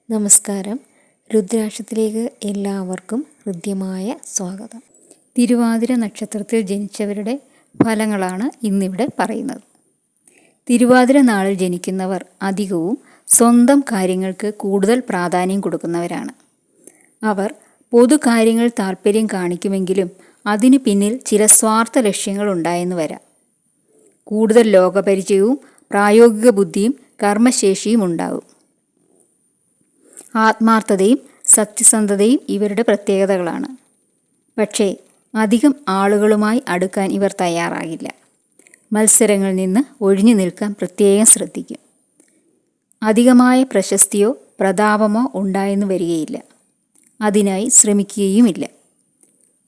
നമസ്കാരം. രുദ്രാക്ഷത്തിലേക്ക് എല്ലാവർക്കും ഹൃദ്യമായ സ്വാഗതം. തിരുവാതിര നക്ഷത്രത്തിൽ ജനിച്ചവരുടെ ഫലങ്ങളാണ് ഇന്നിവിടെ പറയുന്നത്. തിരുവാതിര നാളിൽ ജനിക്കുന്നവർ അധികവും സ്വന്തം കാര്യങ്ങൾക്ക് കൂടുതൽ പ്രാധാന്യം കൊടുക്കുന്നവരാണ്. അവർ പൊതുകാര്യങ്ങൾ താല്പര്യം കാണിക്കുമെങ്കിലും അതിനു പിന്നിൽ ചില സ്വാർത്ഥ ലക്ഷ്യങ്ങൾ ഉണ്ടായെന്ന് വരാം. കൂടുതൽ ലോകപരിചയവും പ്രായോഗിക ബുദ്ധിയും കർമ്മശേഷിയും ഉണ്ടാകും. ആത്മാർത്ഥതയും സത്യസന്ധതയും ഇവരുടെ പ്രത്യേകതകളാണ്. പക്ഷേ അധികം ആളുകളുമായി അടുക്കാൻ ഇവർ തയ്യാറാകില്ല. മത്സരങ്ങളിൽ നിന്ന് ഒഴിഞ്ഞു നിൽക്കാൻ പ്രത്യേകം ശ്രദ്ധിക്കും. അധികമായ പ്രശസ്തിയോ പ്രതാപമോ ഉണ്ടായെന്ന് വരികയില്ല. അതിനായി ശ്രമിക്കുകയുമില്ല.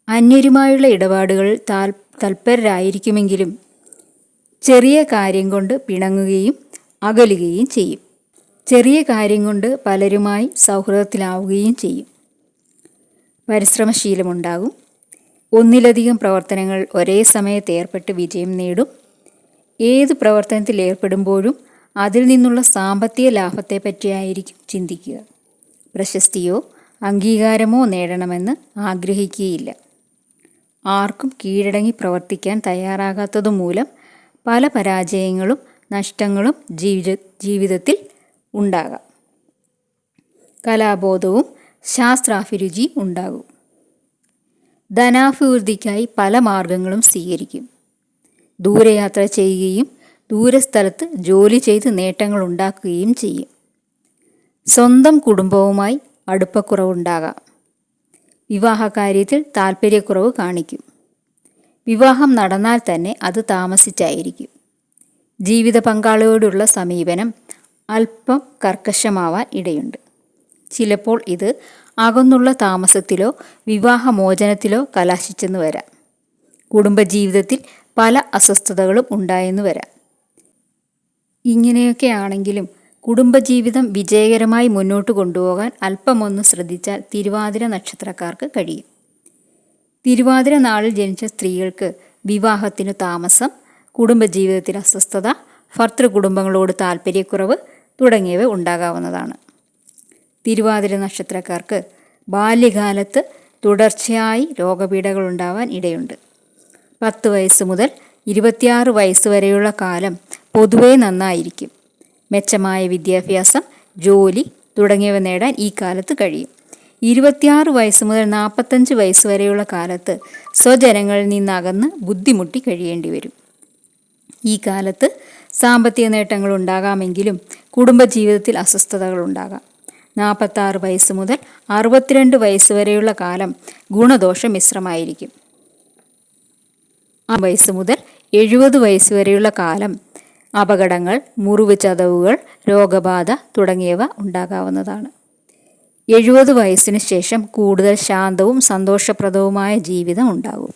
അന്യരുമായുള്ള ഇടപാടുകളിൽ തൽപരരായിരിക്കുമെങ്കിലും ചെറിയ കാര്യം കൊണ്ട് പിണങ്ങുകയും അകലുകയും ചെയ്യും. ചെറിയ കാര്യം കൊണ്ട് പലരുമായി സൗഹൃദത്തിലാവുകയും ചെയ്യും. പരിശ്രമശീലമുണ്ടാകും. ഒന്നിലധികം പ്രവർത്തനങ്ങൾ ഒരേ സമയത്ത് ഏർപ്പെട്ട് വിജയം നേടും. ഏത് പ്രവർത്തനത്തിൽ ഏർപ്പെടുമ്പോഴും അതിൽ നിന്നുള്ള സാമ്പത്തിക ലാഭത്തെപ്പറ്റിയായിരിക്കും ചിന്തിക്കുക. പ്രശസ്തിയോ അംഗീകാരമോ നേടണമെന്ന് ആഗ്രഹിക്കുകയില്ല. ആർക്കും കീഴടങ്ങി പ്രവർത്തിക്കാൻ തയ്യാറാകാത്തതുമൂലം പല പരാജയങ്ങളും നഷ്ടങ്ങളും ജീവിതത്തിൽ ഉണ്ടാകാം. കലാബോധവും ശാസ്ത്രാഭിരുചിയും ഉണ്ടാകും. ധനാഭിവൃദ്ധിക്കായി പല മാർഗങ്ങളും സ്വീകരിക്കും. ദൂരയാത്ര ചെയ്യുകയും ദൂരസ്ഥലത്ത് ജോലി ചെയ്ത് നേട്ടങ്ങൾ ഉണ്ടാക്കുകയും ചെയ്യും. സ്വന്തം കുടുംബവുമായി അടുപ്പക്കുറവുണ്ടാകാം. വിവാഹകാര്യത്തിൽ താൽപ്പര്യക്കുറവ് കാണിക്കും. വിവാഹം നടന്നാൽ തന്നെ അത് താമസിച്ചായിരിക്കും. ജീവിത പങ്കാളിയോടുള്ള സമീപനം അല്പം കർക്കശമാവാൻ ഇടയുണ്ട്. ചിലപ്പോൾ ഇത് അകന്നുള്ള താമസത്തിലോ വിവാഹമോചനത്തിലോ കലാശിച്ചെന്ന് വരാം. കുടുംബജീവിതത്തിൽ പല അസ്വസ്ഥതകളും ഉണ്ടായെന്ന് വരാം. ഇങ്ങനെയൊക്കെ ആണെങ്കിലും കുടുംബജീവിതം വിജയകരമായി മുന്നോട്ട് കൊണ്ടുപോകാൻ അല്പമൊന്ന് ശ്രദ്ധിച്ചാൽ തിരുവാതിര നക്ഷത്രക്കാർക്ക് കഴിയും. തിരുവാതിര നാളിൽ ജനിച്ച സ്ത്രീകൾക്ക് വിവാഹത്തിനു താമസം, കുടുംബജീവിതത്തിൽ അസ്വസ്ഥത, ഭർതൃകുടുംബങ്ങളോട് താൽപ്പര്യക്കുറവ് തുടങ്ങിയവ ഉണ്ടാകാവുന്നതാണ്. തിരുവാതിര നക്ഷത്രക്കാർക്ക് ബാല്യകാലത്ത് തുടർച്ചയായി രോഗപീഠകൾ ഉണ്ടാവാൻ ഇടയുണ്ട്. 10 വയസ്സ് മുതൽ 26 വയസ്സ് വരെയുള്ള കാലം പൊതുവെ നന്നായിരിക്കും. മെച്ചമായ വിദ്യാഭ്യാസം, ജോലി തുടങ്ങിയവ നേടാൻ ഈ കാലത്ത് കഴിയും. 26 വയസ്സ് മുതൽ 45 വയസ്സ് വരെയുള്ള കാലത്ത് സ്വജനങ്ങളിൽ നിന്നകന്ന് ബുദ്ധിമുട്ടി കഴിയേണ്ടി വരും. ഈ കാലത്ത് സാമ്പത്തിക നേട്ടങ്ങൾ ഉണ്ടാകാമെങ്കിലും കുടുംബജീവിതത്തിൽ അസ്വസ്ഥതകൾ ഉണ്ടാകാം. 46 വയസ്സ് മുതൽ 62 വയസ്സ് വരെയുള്ള കാലം ഗുണദോഷ മിശ്രമായിരിക്കും. 50 വയസ്സ് മുതൽ 70 വയസ്സ് വരെയുള്ള കാലം അപകടങ്ങൾ, മുറിവ് ചതവുകൾ, രോഗബാധ തുടങ്ങിയവ ഉണ്ടാകാവുന്നതാണ്. 70 വയസ്സിന് ശേഷം കൂടുതൽ ശാന്തവും സന്തോഷപ്രദവുമായ ജീവിതം ഉണ്ടാകും.